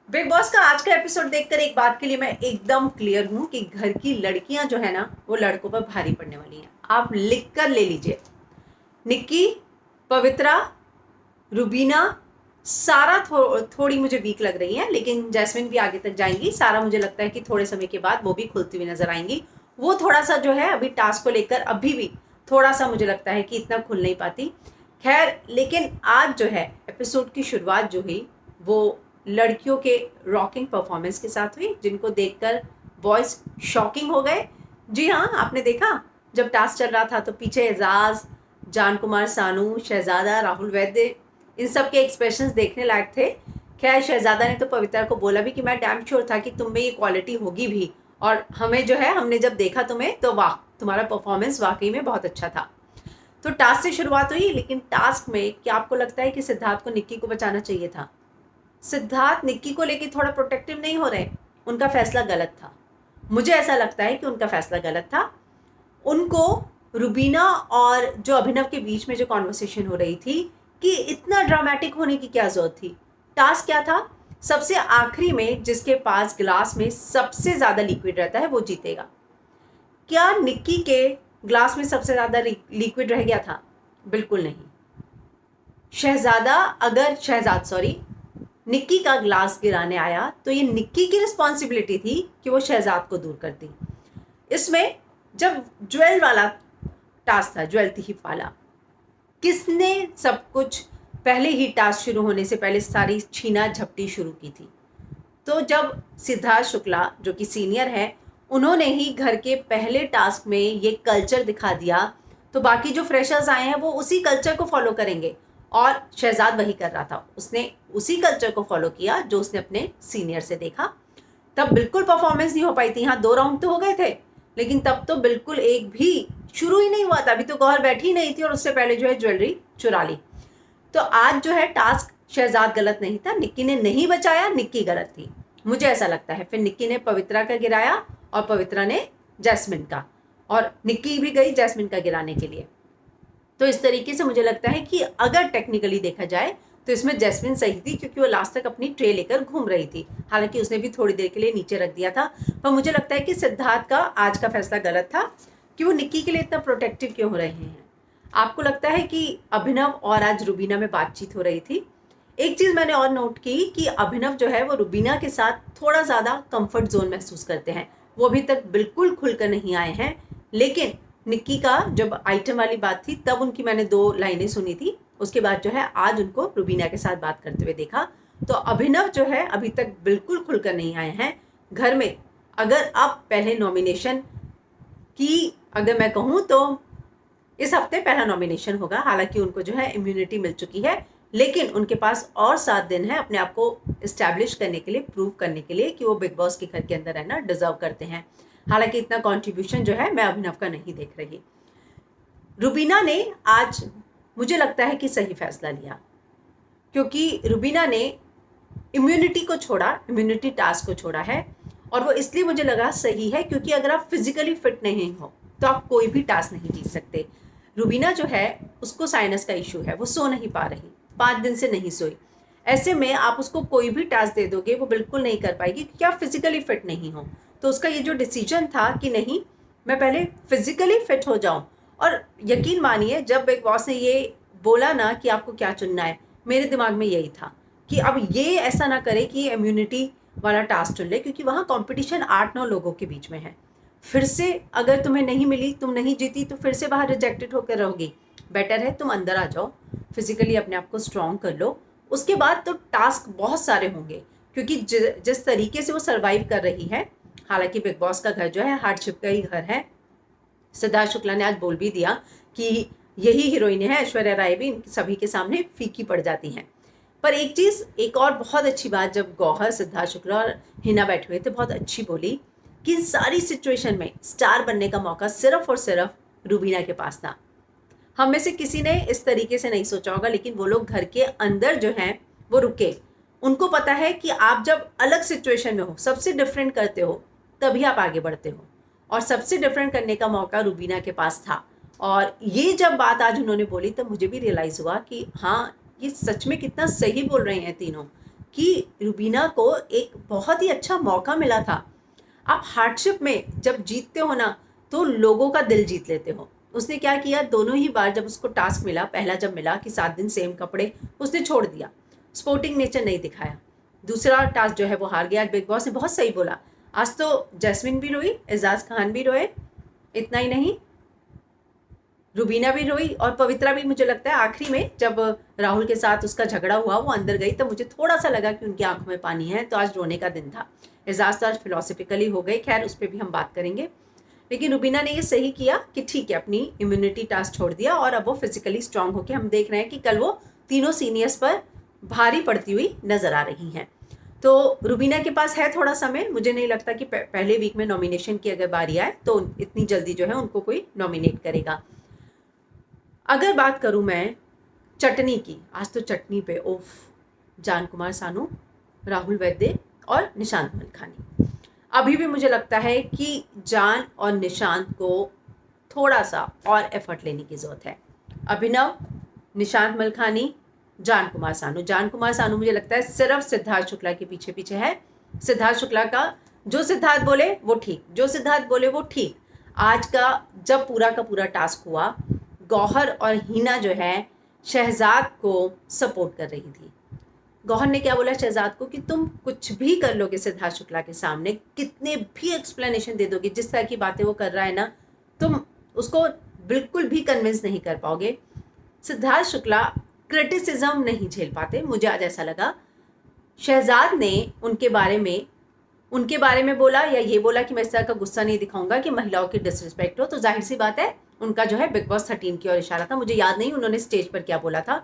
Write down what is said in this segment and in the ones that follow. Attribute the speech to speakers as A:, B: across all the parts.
A: Big boss का आज का एपिसोड देखकर एक बात के लिए मैं एकदम क्लियर हूं कि घर की लड़कियां जो है ना वो लड़कों पर भारी पड़ने वाली हैं। आप लिख कर ले लीजिए। निक्की, पवित्रा, रुबीना, सारा थोड़ी मुझे वीक लग रही है, लेकिन जैस्मिन भी आगे तक जाएंगी। सारा मुझे लगता है कि थोड़े समय के बाद वो भी खुलती हुई नजर आएंगी। वो थोड़ा सा जो है अभी टास्क को लेकर अभी भी थोड़ा सा मुझे लगता है कि इतना खुल नहीं पाती। खैर, लेकिन आज जो है एपिसोड की शुरुआत जो हुई वो लड़कियों के रॉकिंग परफॉर्मेंस के साथ हुई, जिनको देखकर बॉयज शॉकिंग हो गए। जी हाँ, आपने देखा जब टास्क चल रहा था तो पीछे एजाज, जान कुमार सानू, शहजादा, राहुल वैद्य, इन सब के एक्सप्रेशंस देखने लायक थे। खैर, शहजादा ने तो पवित्रा को बोला भी कि मैं डैम श्योर था कि तुम में ये क्वालिटी होगी भी, और हमें जो है हमने जब देखा तुम्हें तो वाह, तुम्हारा परफॉर्मेंस वाकई में बहुत अच्छा था। तो टास्क से शुरुआत हुई, लेकिन टास्क में क्या आपको लगता है कि सिद्धार्थ को निक्की को बचाना चाहिए था? सिद्धार्थ निक्की को लेकर थोड़ा प्रोटेक्टिव नहीं हो रहे? उनका फैसला गलत था। मुझे ऐसा लगता है कि उनका फैसला गलत था। उनको रुबीना और जो अभिनव के बीच में जो कॉन्वर्सेशन हो रही थी कि इतना ड्रामेटिक होने की क्या जरूरत थी। टास्क क्या था? सबसे आखिरी में जिसके पास ग्लास में सबसे ज्यादा लिक्विड रहता है वो जीतेगा। क्या निक्की के ग्लास में सबसे ज्यादा लिक्विड रह गया था? बिल्कुल नहीं। शहजादा अगर शहजाद सॉरी निक्की का ग्लास गिराने आया तो ये निक्की की रिस्पॉन्सिबिलिटी थी कि वो शहजाद को दूर करती। इसमें जब ज्वेल वाला टास्क था, ज्वेल थीफ वाला, किसने सब कुछ पहले ही टास्क शुरू होने से पहले सारी छीना झपटी शुरू की थी? तो जब सिद्धार्थ शुक्ला जो कि सीनियर है, उन्होंने ही घर के पहले टास्क में ये कल्चर दिखा दिया, तो बाकी जो फ्रेशर्स आए हैं वो उसी कल्चर को फॉलो करेंगे। और शहजाद वही कर रहा था, उसने उसी कल्चर को फॉलो किया जो उसने अपने सीनियर से देखा। तब बिल्कुल परफॉर्मेंस नहीं हो पाई थी। हाँ, 2 राउंड तो हो गए थे, लेकिन तब तो बिल्कुल एक भी शुरू ही नहीं हुआ था। अभी तो गौहर बैठी ही नहीं थी और उससे पहले जो है ज्वेलरी चुरा ली। तो आज जो है टास्क शहजाद गलत नहीं था, निक्की ने नहीं बचाया, निक्की गलत थी, मुझे ऐसा लगता है। फिर निक्की ने पवित्रा का गिराया और पवित्रा ने जैस्मिन का, और निक्की भी गई जैस्मिन का गिराने के लिए। तो इस तरीके से मुझे लगता है कि अगर टेक्निकली देखा जाए तो इसमें जैस्मिन सही थी, क्योंकि वो लास्ट तक अपनी ट्रे लेकर घूम रही थी। हालांकि उसने भी थोड़ी देर के लिए नीचे रख दिया था। पर मुझे लगता है कि सिद्धार्थ का आज का फैसला गलत था कि वो निक्की के लिए इतना प्रोटेक्टिव क्यों हो रहे हैं। आपको लगता है कि अभिनव और आज रुबीना में बातचीत हो रही थी? एक चीज मैंने और नोट की कि अभिनव जो है वो रुबीना के साथ थोड़ा ज्यादा कंफर्ट जोन महसूस करते हैं। वो अभी तक बिल्कुल खुलकर नहीं आए हैं, लेकिन निक्की का जब आइटम वाली बात थी तब उनकी मैंने 2 लाइनें सुनी थी। उसके बाद जो है आज उनको रुबीना के साथ बात करते हुए देखा। तो अभिनव जो है अभी तक बिल्कुल खुलकर नहीं आए हैं घर में। अगर अब पहले नॉमिनेशन की अगर मैं कहूँ तो इस हफ्ते पहला नॉमिनेशन होगा। हालांकि उनको जो है इम्यूनिटी मिल चुकी है, लेकिन उनके पास और 7 दिन है अपने आप को इस्टेब्लिश करने के लिए, प्रूव करने के लिए कि वो बिग बॉस के घर के अंदर रहना डिजर्व करते हैं। हालांकि इतना कंट्रीब्यूशन जो है मैं अभिनव का नहीं देख रही। रुबीना ने आज मुझे लगता है कि सही फैसला लिया, क्योंकि रुबीना ने इम्यूनिटी को छोड़ा, इम्यूनिटी टास्क को छोड़ा है। और वो इसलिए मुझे लगा सही है क्योंकि अगर आप फिजिकली फिट नहीं हो तो आप कोई भी टास्क नहीं जीत सकते। रुबीना जो है उसको साइनस का इशू है, वो सो नहीं पा रही, 5 दिन से नहीं सोई। ऐसे में आप उसको कोई भी टास्क दे दोगे वो बिल्कुल नहीं कर पाएगी, क्योंकि आप फिजिकली फिट नहीं हो। तो उसका ये जो डिसीजन था कि नहीं, मैं पहले फिजिकली फिट हो जाऊं। और यकीन मानिए जब बिग बॉस ने ये बोला ना कि आपको क्या चुनना है, मेरे दिमाग में यही था कि अब ये ऐसा ना करे कि इम्यूनिटी वाला टास्क चुन ले, क्योंकि वहाँ कंपटीशन 8-9 लोगों के बीच में है। फिर से अगर तुम्हें नहीं मिली, तुम नहीं जीती, तो फिर से बाहर रिजेक्टेड होकर रहोगी। बेटर है तुम अंदर आ जाओ, फिजिकली अपने आप को स्ट्रॉन्ग कर लो। उसके बाद तो टास्क बहुत सारे होंगे, क्योंकि जिस तरीके से वो सर्वाइव कर रही है। हालांकि बिग बॉस का घर जो है हार्डशिप का ही घर है। सिद्धार्थ शुक्ला ने आज बोल भी दिया कि यही हीरोइन है, ऐश्वर्या राय भी सभी के सामने फीकी पड़ जाती हैं। पर एक चीज़, एक और बहुत अच्छी बात, जब गौहर, सिद्धार्थ शुक्ला और हिना बैठे हुए थे, बहुत अच्छी बोली कि इन सारी सिचुएशन में स्टार बनने का मौका सिर्फ और सिर्फ रुबीना के पास था। हम में से किसी ने इस तरीके से नहीं सोचा होगा, लेकिन वो लोग घर के अंदर जो हैं वो रुके। उनको पता है कि आप जब अलग सिचुएशन में हो, सबसे डिफरेंट करते हो, तभी आप आगे बढ़ते हो। और सबसे डिफरेंट करने का मौका रुबीना के पास था। और ये जब बात आज उन्होंने बोली तब मुझे भी रियलाइज़ हुआ कि हाँ, ये सच में कितना सही बोल रहे हैं तीनों, कि रुबीना को एक बहुत ही अच्छा मौका मिला था। आप हार्डशिप में जब जीतते हो ना तो लोगों का दिल जीत लेते हो। उसने क्या किया, दोनों ही बार जब उसको टास्क मिला, पहला जब मिला कि 7 दिन सेम कपड़े, उसने छोड़ दिया, स्पोर्टिंग नेचर नहीं दिखाया। दूसरा टास्क जो है वो हार गया। बिग बॉस ने बहुत सही बोला, आज तो जैस्मिन भी रोई, एजाज खान भी रोए, इतना ही नहीं रुबीना भी रोई और पवित्रा भी। मुझे लगता है आखिरी में जब राहुल के साथ उसका झगड़ा हुआ, वो अंदर गई, तो मुझे थोड़ा सा लगा कि उनकी आंखों में पानी है, तो आज रोने का दिन था। एजाज तो आज फिलोसफिकली हो गई, खैर उस पर भी हम बात करेंगे। लेकिन रुबीना ने ये सही किया कि ठीक है, अपनी इम्यूनिटी टास्क छोड़ दिया और अब वो फिजिकली स्ट्रांग होकर हम देख रहे हैं कि कल वो तीनों सीनियर्स पर भारी पड़ती हुई नजर आ रही हैं। तो रुबीना के पास है थोड़ा समय, मुझे नहीं लगता कि पहले वीक में नॉमिनेशन की अगर बारी आए तो इतनी जल्दी जो है उनको कोई नॉमिनेट करेगा। अगर बात करूं मैं चटनी की, आज तो चटनी पे ओफ, जान कुमार सानू, राहुल वैद्य और निशांत मलखानी। अभी भी मुझे लगता है कि जान और निशांत को थोड़ा सा और एफर्ट लेने की ज़रूरत है। अभिनव, निशांत मलखानी, जान कुमार सानू। जान कुमार सानू मुझे लगता है सिर्फ सिद्धार्थ शुक्ला के पीछे पीछे है। सिद्धार्थ शुक्ला का जो सिद्धार्थ बोले वो ठीक, जो सिद्धार्थ बोले वो ठीक। आज का जब पूरा का पूरा टास्क हुआ, गौहर और हीना जो है शहजाद को सपोर्ट कर रही थी। गौहर ने क्या बोला शहजाद को कि तुम कुछ भी कर लोगे सिद्धार्थ शुक्ला के सामने, कितने भी एक्सप्लेनेशन दे दोगे, जिस तरह की बातें वो कर रहा है ना, तुम उसको बिल्कुल भी कन्विंस नहीं कर पाओगे। सिद्धार्थ शुक्ला क्रिटिसिज्म नहीं झेल पाते, मुझे आज ऐसा लगा। शहजाद ने उनके बारे में बोला या ये बोला कि मैं इस तरह का गुस्सा नहीं दिखाऊंगा कि महिलाओं की डिसरिस्पेक्ट हो, तो जाहिर सी बात है उनका जो है बिग बॉस 13 की ओर इशारा था। मुझे याद नहीं उन्होंने स्टेज पर क्या बोला था।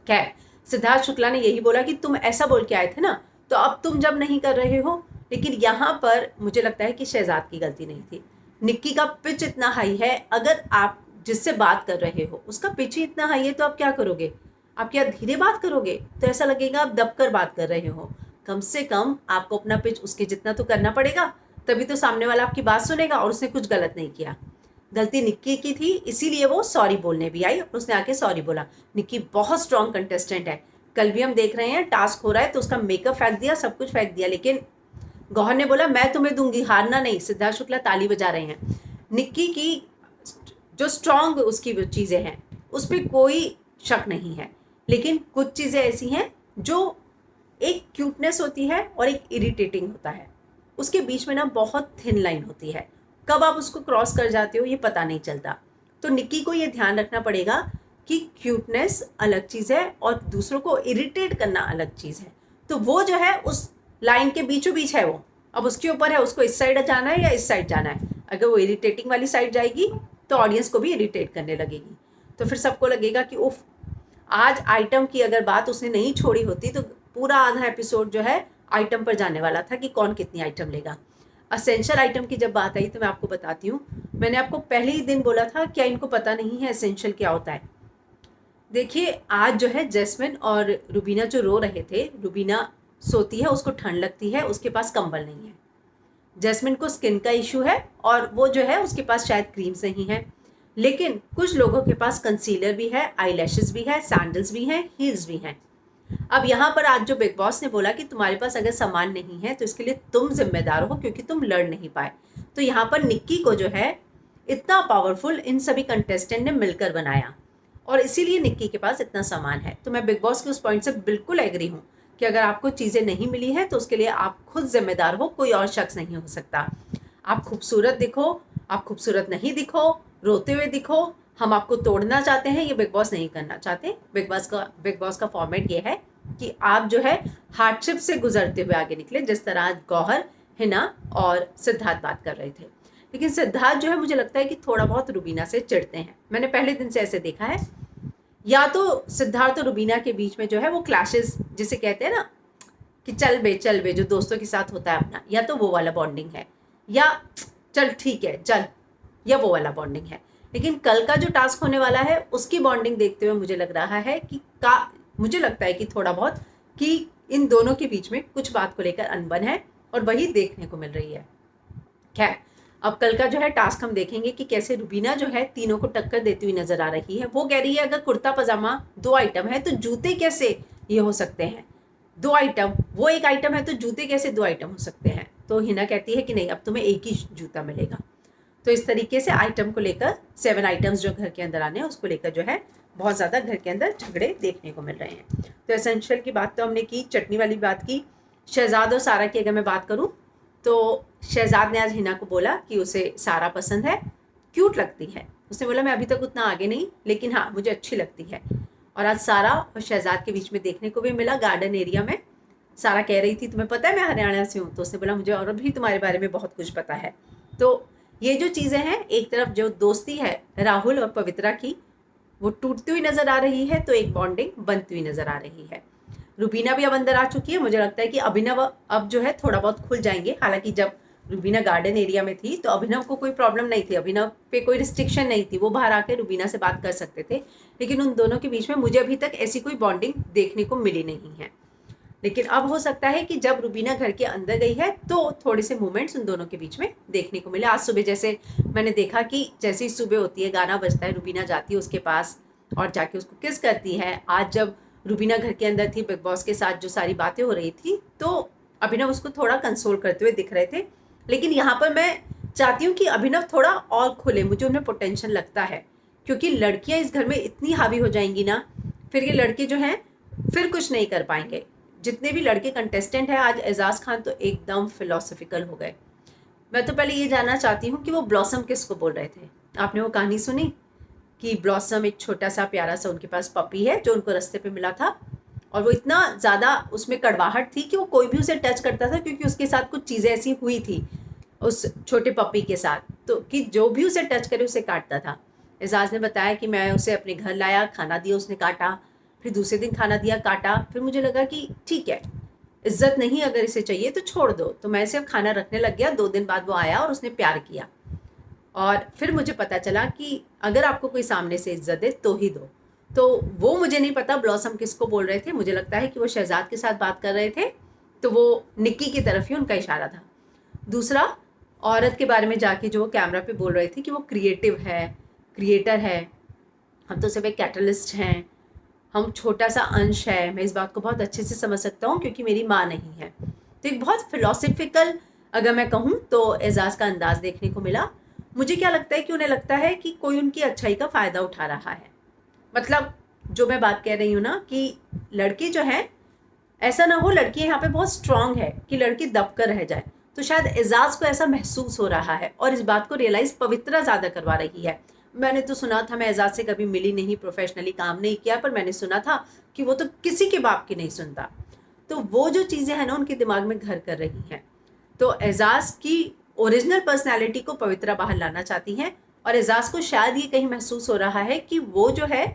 A: खैर, सिद्धार्थ शुक्ला ने यही बोला कि तुम ऐसा बोल के आए थे ना, तो अब तुम जब नहीं कर रहे हो। लेकिन यहाँ पर मुझे लगता है कि शहजाद की गलती नहीं थी। निक्की का पिच इतना हाई है, अगर आप जिससे बात कर रहे हो उसका पिच ही इतना हाई है, तो आप क्या करोगे? आप क्या धीरे बात करोगे? तो ऐसा लगेगा आप दबकर बात कर रहे हो। कम से कम आपको अपना पिच उसके जितना तो करना पड़ेगा, तभी तो सामने वाला आपकी बात सुनेगा। और उसने कुछ गलत नहीं किया, गलती निक्की की थी, इसीलिए वो सॉरी बोलने भी आई और उसने आके सॉरी बोला। निक्की बहुत स्ट्रॉन्ग कंटेस्टेंट है, कल भी हम देख रहे हैं टास्क हो रहा है तो उसका मेकअप फेंक दिया, सब कुछ फेंक दिया, लेकिन गौहर ने बोला मैं तुम्हें दूंगी, हारना नहीं। सिद्धार्थ शुक्ला ताली बजा रहे हैं। निक्की की जो स्ट्रॉन्ग उसकी चीज़ें हैं उस पर कोई शक नहीं है, लेकिन कुछ चीज़ें ऐसी हैं जो एक क्यूटनेस होती है और एक इरिटेटिंग होता है, उसके बीच में ना बहुत थिन लाइन होती है, कब आप उसको क्रॉस कर जाते हो ये पता नहीं चलता। तो निक्की को ये ध्यान रखना पड़ेगा कि क्यूटनेस अलग चीज़ है और दूसरों को इरिटेट करना अलग चीज़ है। तो वो जो है उस लाइन के बीचों बीच है, वो अब उसके ऊपर है उसको इस साइड जाना है या इस साइड जाना है। अगर वो इरिटेटिंग वाली साइड जाएगी तो ऑडियंस को भी इरिटेट करने लगेगी, तो फिर सबको लगेगा कि उफ, आज आइटम की अगर बात उसने नहीं छोड़ी होती तो पूरा आधा एपिसोड जो है आइटम पर जाने वाला था कि कौन कितनी आइटम लेगा। असेंशियल आइटम की जब बात आई तो मैं आपको बताती हूँ, मैंने आपको पहले ही दिन बोला था क्या इनको पता नहीं है एसेंशियल क्या होता है। देखिए आज जो है जैस्मिन और रुबीना जो रो रहे थे, रुबीना सोती है उसको ठंड लगती है, उसके पास कंबल नहीं है। जैस्मिन को स्किन का इशू है और वो जो है उसके पास शायद क्रीम्स नहीं है, लेकिन कुछ लोगों के पास कंसीलर भी है, आई लैशेज भी है, सैंडल्स भी हैं, हील्स भी हैं। अब यहाँ पर आज जो बिग बॉस ने बोला कि तुम्हारे पास अगर सामान नहीं है तो इसके लिए तुम जिम्मेदार हो क्योंकि तुम लड़ नहीं पाए, तो यहाँ पर निक्की को जो है इतना पावरफुल इन सभी कंटेस्टेंट ने मिलकर बनाया और इसीलिए निक्की के पास इतना सामान है। तो मैं बिग बॉस के उस पॉइंट से बिल्कुल एग्री हूँ कि अगर आपको चीज़ें नहीं मिली है तो उसके लिए आप खुद जिम्मेदार हो, कोई और शख्स नहीं हो सकता। आप खूबसूरत दिखो, आप खूबसूरत नहीं दिखो, रोते हुए दिखो, हम आपको तोड़ना चाहते हैं, ये बिग बॉस नहीं करना चाहते। बिग बॉस का फॉर्मेट ये है कि आप जो है हार्डशिप से गुजरते हुए आगे निकले, जिस तरह आज गौहर, हिना और सिद्धार्थ बात कर रहे थे। लेकिन सिद्धार्थ जो है मुझे लगता है कि थोड़ा बहुत रुबीना से चिढ़ते हैं, मैंने पहले दिन से ऐसे देखा है। या तो सिद्धार्थ और रुबीना के बीच में जो है वो क्लैशेस जिसे कहते हैं ना कि चल बे जो दोस्तों के साथ होता है अपना, या तो वो वाला बॉन्डिंग है, या चल ठीक है चल, या वो वाला बॉन्डिंग है। लेकिन कल का जो टास्क होने वाला है उसकी बॉन्डिंग देखते हुए मुझे लग रहा है कि मुझे लगता है कि थोड़ा बहुत कि इन दोनों के बीच में कुछ बात को लेकर अनबन है और वही देखने को मिल रही है। खैर, अब कल का जो है टास्क हम देखेंगे कि कैसे रुबीना जो है तीनों को टक्कर देती हुई नजर आ रही है। वो कह रही है अगर कुर्ता पजामा 2 आइटम है तो जूते कैसे ये हो सकते हैं। 2 आइटम, वो एक आइटम है तो जूते कैसे 2 आइटम हो सकते हैं? तो हिना कहती है कि नहीं, अब तुम्हें एक ही जूता मिलेगा। तो इस तरीके से आइटम को लेकर 7 आइटम्स जो घर के अंदर आने हैं उसको लेकर जो है बहुत ज़्यादा घर के अंदर झगड़े देखने को मिल रहे हैं। तो एसेंशियल की बात तो हमने की, चटनी वाली बात की। शहजाद और सारा की अगर मैं बात करूँ तो शहजाद ने आज हिना को बोला कि उसे सारा पसंद है, क्यूट लगती है। उसने बोला मैं अभी तक उतना आगे नहीं, लेकिन हाँ मुझे अच्छी लगती है। और आज सारा और शहजाद के बीच में देखने को भी मिला गार्डन एरिया में। सारा कह रही थी तुम्हें पता है मैं हरियाणा से हूँ, तो उसने बोला मुझे और भी तुम्हारे बारे में बहुत कुछ पता है। तो ये जो चीज़ें हैं, एक तरफ जो दोस्ती है राहुल और पवित्रा की वो टूटती हुई नजर आ रही है, तो एक बॉन्डिंग बनती हुई नजर आ रही है। रुबीना भी अब अंदर आ चुकी है। मुझे लगता है कि अभिनव अब जो है थोड़ा बहुत खुल जाएंगे। हालांकि जब रुबीना गार्डन एरिया में थी तो अभिनव को कोई प्रॉब्लम नहीं थी, अभिनव पे कोई रिस्ट्रिक्शन नहीं थी, वो बाहर आके रुबीना से बात कर सकते थे। लेकिन उन दोनों के बीच में मुझे अभी तक ऐसी कोई बॉन्डिंग देखने को मिली नहीं है। लेकिन अब हो सकता है कि जब रुबीना घर के अंदर गई है तो थोड़े से मोमेंट्स उन दोनों के बीच में देखने को मिले। आज सुबह जैसे मैंने देखा कि जैसे ही सुबह होती है, गाना बजता है, रुबीना जाती है उसके पास और जाके उसको किस करती है। आज जब रुबीना घर के अंदर थी बिग बॉस के साथ जो सारी बातें हो रही थी, तो अभिनव उसको थोड़ा कंसोल करते हुए दिख रहे थे। लेकिन यहाँ पर मैं चाहती हूँ कि अभिनव थोड़ा और खुले, मुझे उनमें पोटेंशियल लगता है। क्योंकि लड़कियां इस घर में इतनी हावी हो जाएंगी ना, फिर ये लड़के जो हैं फिर कुछ नहीं कर पाएंगे। जितने भी लड़के कंटेस्टेंट हैं, आज एजाज खान तो एकदम फिलोसफिकल हो गए। मैं तो पहले ये जानना चाहती हूँ कि वो ब्लॉसम किसको बोल रहे थे। आपने वो कहानी सुनी कि ब्लॉसम एक छोटा सा प्यारा सा उनके पास पपी है जो उनको रास्ते पे मिला था, और वो इतना ज़्यादा उसमें कड़वाहट थी कि वो कोई भी उसे टच करता था, क्योंकि उसके साथ कुछ चीज़ें ऐसी हुई थी उस छोटे पपी के साथ, तो कि जो भी उसे टच करे उसे काटता था। एजाज ने बताया कि मैं उसे अपने घर लाया, खाना दिया, उसने काटा, फिर दूसरे दिन खाना दिया, काटा। फिर मुझे लगा कि ठीक है, इज्जत नहीं अगर इसे चाहिए तो छोड़ दो, तो मैं इसे अब खाना रखने लग गया। 2 दिन बाद वो आया और उसने प्यार किया, और फिर मुझे पता चला कि अगर आपको कोई सामने से इज्जत दे तो ही दो। तो वो मुझे नहीं पता ब्लॉसम किसको बोल रहे थे, मुझे लगता है कि वो शहजाद के साथ बात कर रहे थे, तो वो निक्की की तरफ ही उनका इशारा था। दूसरा, औरत के बारे में जाके जो वो कैमरा पे बोल रहे थे कि वो क्रिएटिव है, क्रिएटर है, हम तो सिर्फ एक कैटलिस्ट हैं, हम छोटा सा अंश है। मैं इस बात को बहुत अच्छे से समझ सकता हूँ क्योंकि मेरी माँ नहीं है। तो एक बहुत फिलोसफिकल, अगर मैं कहूँ तो एजाज का अंदाज देखने को मिला। मुझे क्या लगता है कि उन्हें लगता है कि कोई उनकी अच्छाई का फ़ायदा उठा रहा है। मतलब जो मैं बात कह रही हूँ ना कि लड़के जो हैं, ऐसा ना हो लड़की यहाँ पे बहुत स्ट्रांग है कि लड़की दब कर रह जाए। तो शायद एजाज को ऐसा महसूस हो रहा है, और इस बात को रियलाइज पवित्रा ज़्यादा करवा रही है। मैंने तो सुना था, मैं एजाज से कभी मिली नहीं, प्रोफेशनली काम नहीं किया, पर मैंने सुना था कि वो तो किसी के बाप की नहीं सुनता। तो वो जो चीज़ें हैं ना उनके दिमाग में घर कर रही हैं। तो एजाज की ओरिजिनल पर्सनैलिटी को पवित्रा बाहर लाना चाहती हैं, और एजाज को शायद ये कहीं महसूस हो रहा है कि वो जो है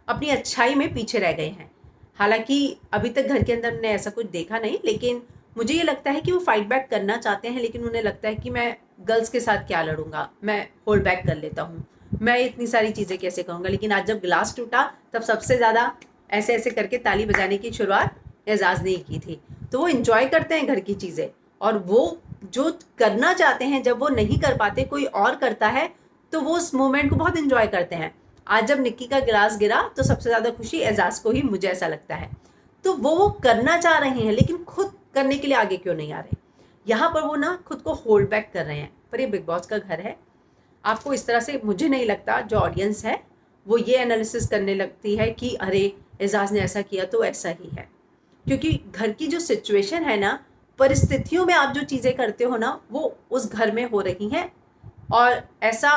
A: अपनी अच्छाई में पीछे रह गए हैं। हालांकि अभी तक घर के अंदर हमने ऐसा कुछ देखा नहीं, लेकिन मुझे ये लगता है कि वो फाइट बैक करना चाहते हैं, लेकिन उन्हें लगता है कि मैं गर्ल्स के साथ क्या लड़ूंगा, मैं होल्ड बैक कर लेता हूँ, मैं इतनी सारी चीज़ें कैसे कहूँगा। लेकिन आज जब गिलास टूटा तब सबसे ज़्यादा ऐसे ऐसे करके ताली बजाने की शुरुआत एजाज ने ही की थी। तो वो इंजॉय करते हैं घर की चीज़ें, और वो जो करना चाहते हैं जब वो नहीं कर पाते, कोई और करता है, तो वो उस मोमेंट को बहुत इंजॉय करते हैं। आज जब निक्की का गिलास गिरा तो सबसे ज़्यादा खुशी एजाज को ही, मुझे ऐसा लगता है। तो वो करना चाह रहे हैं लेकिन खुद करने के लिए आगे क्यों नहीं आ रहे। यहाँ पर वो ना खुद को होल्ड बैक कर रहे हैं, पर ये बिग बॉस का घर है। आपको इस तरह से, मुझे नहीं लगता जो ऑडियंस है वो ये एनालिसिस करने लगती है कि अरे एजाज ने ऐसा किया तो ऐसा ही है। क्योंकि घर की जो सिचुएशन है ना, परिस्थितियों में आप जो चीज़ें करते हो ना, वो उस घर में हो रही हैं। और ऐसा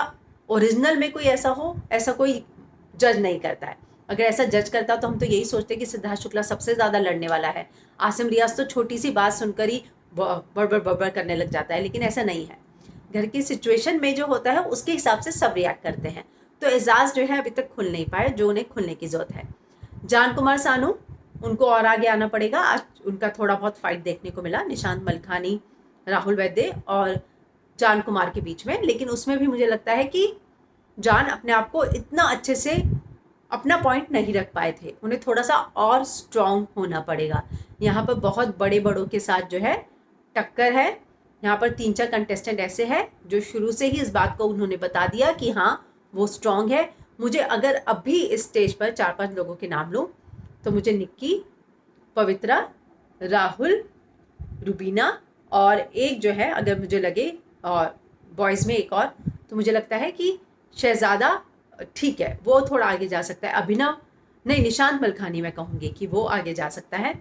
A: ओरिजिनल में कोई ऐसा हो, ऐसा कोई जज नहीं करता है। अगर ऐसा जज करता तो हम तो यही सोचते कि सिद्धार्थ शुक्ला सबसे ज़्यादा लड़ने वाला है, आसिम रियाज तो छोटी सी बात सुनकर ही बड़बड़ बड़बड़ करने लग जाता है, लेकिन ऐसा नहीं है। घर की सिचुएशन में जो होता है उसके हिसाब से सब रिएक्ट करते हैं। तो एजाज जो है अभी तक खुल नहीं पाए, जो उन्हें खुलने की ज़रूरत है। जान कुमार सानू, उनको और आगे आना पड़ेगा। आज उनका थोड़ा बहुत फाइट देखने को मिला निशांत मलखानी, राहुल वैद्य और जान कुमार के बीच में, लेकिन उसमें भी मुझे लगता है कि जान अपने आप को इतना अच्छे से अपना पॉइंट नहीं रख पाए थे, उन्हें थोड़ा सा और स्ट्रॉन्ग होना पड़ेगा। यहाँ पर बहुत बड़े बड़ों के साथ जो है टक्कर है। यहाँ पर 3-4 कंटेस्टेंट ऐसे हैं जो शुरू से ही इस बात को उन्होंने बता दिया कि हाँ वो स्ट्रॉन्ग है। मुझे अगर अभी इस स्टेज पर 4-5 लोगों के नाम लूँ तो मुझे निक्की, पवित्रा, राहुल, रुबीना, और एक जो है अगर मुझे लगे और बॉयज़ में एक और, तो मुझे लगता है कि शहज़ादा ठीक है, वो थोड़ा आगे जा सकता है। अभिनव नहीं, निशांत मलखानी मैं कहूँगी कि वो आगे जा सकता है,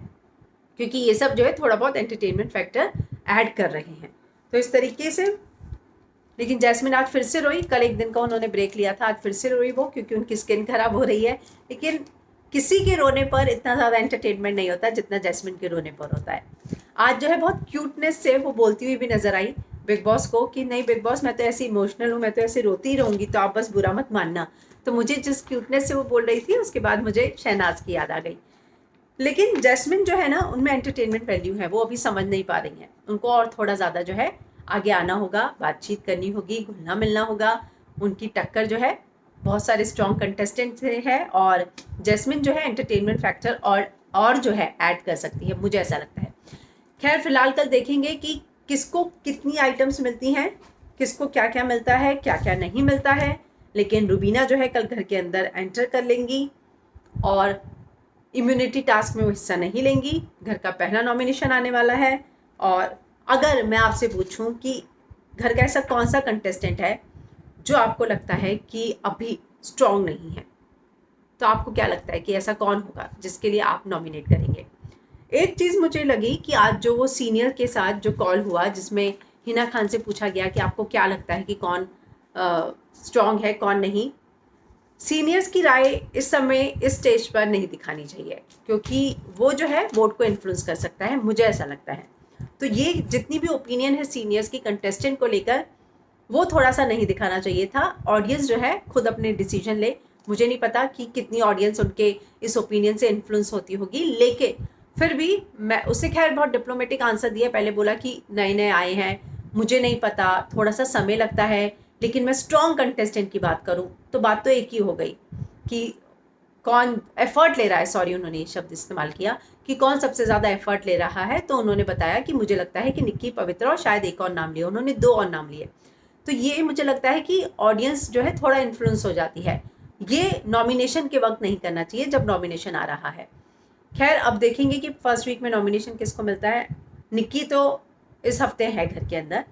A: क्योंकि ये सब जो है थोड़ा बहुत एंटरटेनमेंट फैक्टर ऐड कर रहे हैं। तो इस तरीके से, लेकिन जैस्मिन आज फिर से रोई। कल एक दिन का उन्होंने ब्रेक लिया था, आज फिर से रोई वो, क्योंकि उनकी स्किन खराब हो रही है। लेकिन किसी के रोने पर इतना ज़्यादा एंटरटेनमेंट नहीं होता जितना जैस्मिन के रोने पर होता है। आज जो है बहुत क्यूटनेस से वो बोलती हुई भी नजर आई बिग बॉस को कि नहीं बिग बॉस, मैं तो ऐसी इमोशनल हूँ, मैं तो ऐसे रोती ही रहूँगी, तो आप बस बुरा मत मानना। तो मुझे जिस क्यूटनेस से वो बोल रही थी, उसके बाद मुझे शहनाज की याद आ गई। लेकिन जैस्मिन जो है ना, उनमें एंटरटेनमेंट वैल्यू है, वो अभी समझ नहीं पा रही हैं। उनको और थोड़ा ज़्यादा जो है आगे आना होगा, बातचीत करनी होगी, घुलना मिलना होगा। उनकी टक्कर जो है बहुत सारे स्ट्रॉन्ग कंटेस्टेंट से है, और जैस्मिन जो है एंटरटेनमेंट फैक्टर और जो है ऐड कर सकती है, मुझे ऐसा लगता है। खैर फिलहाल कल देखेंगे कि किसको कितनी आइटम्स मिलती हैं, किसको क्या क्या मिलता है, क्या क्या नहीं मिलता है। लेकिन रुबीना जो है कल घर के अंदर एंटर कर लेंगी, और इम्यूनिटी टास्क में वो हिस्सा नहीं लेंगी। घर का पहला नॉमिनेशन आने वाला है। और अगर मैं आपसे पूछूं कि घर का ऐसा कौन सा कंटेस्टेंट है जो आपको लगता है कि अभी स्ट्रॉन्ग नहीं है, तो आपको क्या लगता है कि ऐसा कौन होगा जिसके लिए आप नॉमिनेट करेंगे? एक चीज़ मुझे लगी कि आज जो वो सीनियर के साथ जो कॉल हुआ, जिसमें हिना खान से पूछा गया कि आपको क्या लगता है कि कौन स्ट्रॉन्ग है कौन नहीं, सीनियर्स की राय इस समय इस स्टेज पर नहीं दिखानी चाहिए, क्योंकि वो जो है वोट को इन्फ्लुएंस कर सकता है, मुझे ऐसा लगता है। तो ये जितनी भी ओपिनियन है सीनियर्स की कंटेस्टेंट को लेकर, वो थोड़ा सा नहीं दिखाना चाहिए था। ऑडियंस जो है खुद अपने डिसीजन ले। मुझे नहीं पता कि कितनी ऑडियंस उनके इस ओपिनियन से इन्फ्लुएंस होती होगी, लेकिन फिर भी मैं उससे खैर बहुत डिप्लोमेटिक आंसर दिया। पहले बोला कि नए नए आए हैं, मुझे नहीं पता, थोड़ा सा समय लगता है, लेकिन मैं स्ट्रॉन्ग कंटेस्टेंट की बात करूं तो बात तो एक ही हो गई कि कौन एफर्ट ले रहा है। सॉरी, उन्होंने ये शब्द इस्तेमाल किया कि कौन सबसे ज़्यादा एफर्ट ले रहा है, तो उन्होंने बताया कि मुझे लगता है कि निक्की, पवित्रा और शायद एक और नाम लिया, उन्होंने 2 और नाम लिए। तो ये मुझे लगता है कि ऑडियंस जो है थोड़ा इन्फ्लुएंस हो जाती है। ये नॉमिनेशन के वक्त नहीं करना चाहिए, जब नॉमिनेशन आ रहा है। खैर अब देखेंगे कि फर्स्ट वीक में नॉमिनेशन किसको मिलता है। निक्की तो इस हफ्ते है घर के अंदर,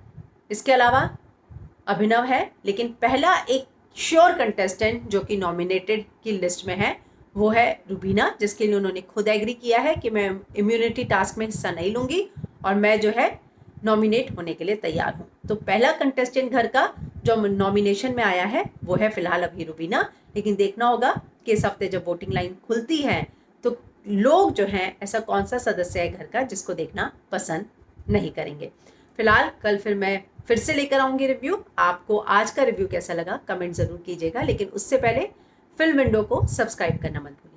A: इसके अलावा अभिनव है, लेकिन पहला एक श्योर कंटेस्टेंट जो कि नॉमिनेटेड की लिस्ट में है वो है रुबीना, जिसके लिए उन्होंने खुद एग्री किया है कि मैं इम्यूनिटी टास्क में हिस्सा नहीं लूँगी और मैं जो है नॉमिनेट होने के लिए तैयार हूँ। तो पहला कंटेस्टेंट घर का जो नॉमिनेशन में आया है वो है फिलहाल अभी रुबीना। लेकिन देखना होगा कि इस हफ्ते जब वोटिंग लाइन खुलती है तो लोग जो हैं ऐसा कौन सा सदस्य है घर का जिसको देखना पसंद नहीं करेंगे। फिलहाल कल फिर मैं फिर से लेकर आऊँगी रिव्यू। आपको आज का रिव्यू कैसा लगा कमेंट ज़रूर कीजिएगा, लेकिन उससे पहले फिल्म विंडो को सब्सक्राइब करना मत भूलिए।